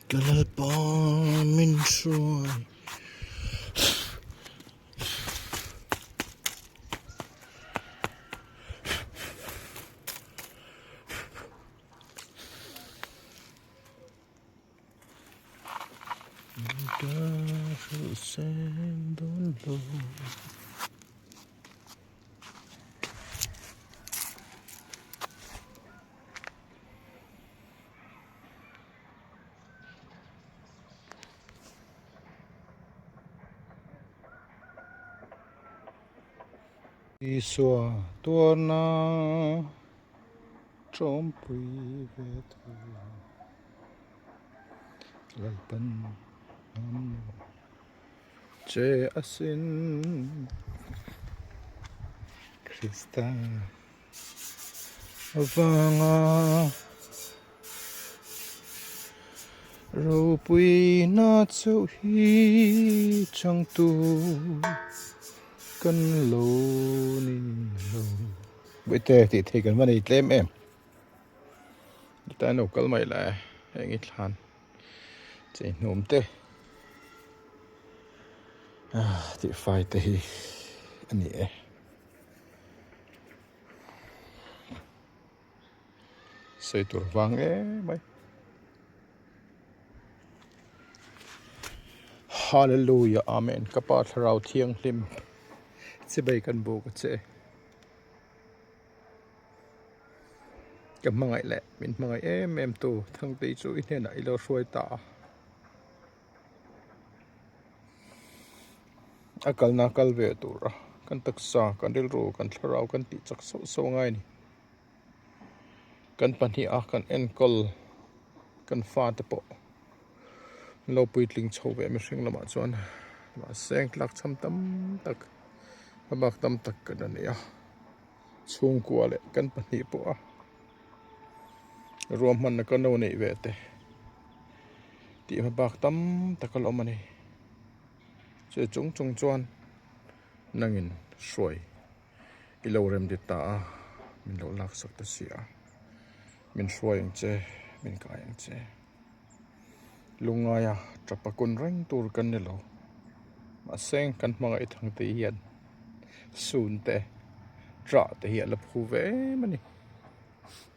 Galalpan min suai Darul sendolo Iswa tuana trompui vetu lalpan che asin Krista avanga ro pui na chau hi chang tu kan lo ni lo bây giờ thì cần vấn đề thêm em ta nấu cơm mày lại anh ít hàn chỉ nôm tê thì phải thì anh nhỉ xây tủ vàng ấy mày Hallelujah Amen kapat rau thiêng lim sẽ bay căn bộ cái chế cái mày lẹ mình mày em tu thằng tí chú ít này lo xuôi ta akal na kal ve tu ra kan taksa kan dil ru kan tharau kan ti chak so ngai ni kan pani a kan enkol kan fa te po lo puitling chho ve mi hring lama chuan ma seng tlak cham tam tak bak tam tak kan ania chung kwa le kan pani po a ruam man na kan no nei ve te ti ma bak tam takal omani che chung chuan nangin soi ilo rem dit ta min lo lak sak ta sia min soi ang che min kai ang che lungaya trapakun reng tur kan ne lo ma seng kan mangai thang te hian sun te tra te hian la phu ve mani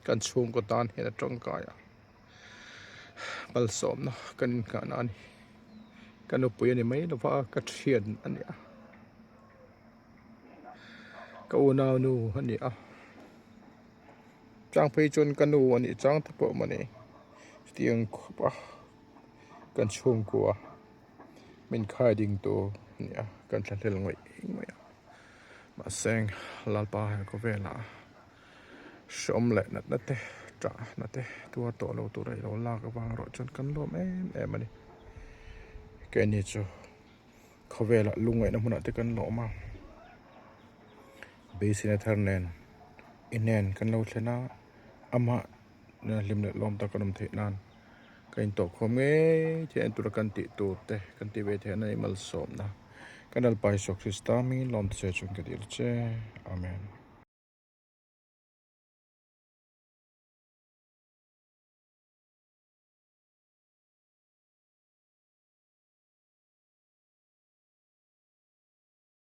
kan chung ko tan he tong kaya bal som na kan ka na ni kan upui ani mai lova ka thian ania ka unau nu ania chang phei chun kanu ani chang thapo mani tiang khopa kan chung ko min khai ding to nia kan thlel ngoi ngoi ma seng lalpa ko vela som le na te tra na te tua to lo tu rai lo la ka wang ro chun kan lom em ani cái này cho khó về là lung ấy nó muốn tới cân lỗ mà bây giờ Thlan inen cân lâu thế na ama lim lệ lom ta cân thế nan cái tổ không nghe thì anh tụi cân tị tụt thế cân tị về thế này mal sôm na cân al pai sọc Krista mi lom thế chung cái điều chứ amen.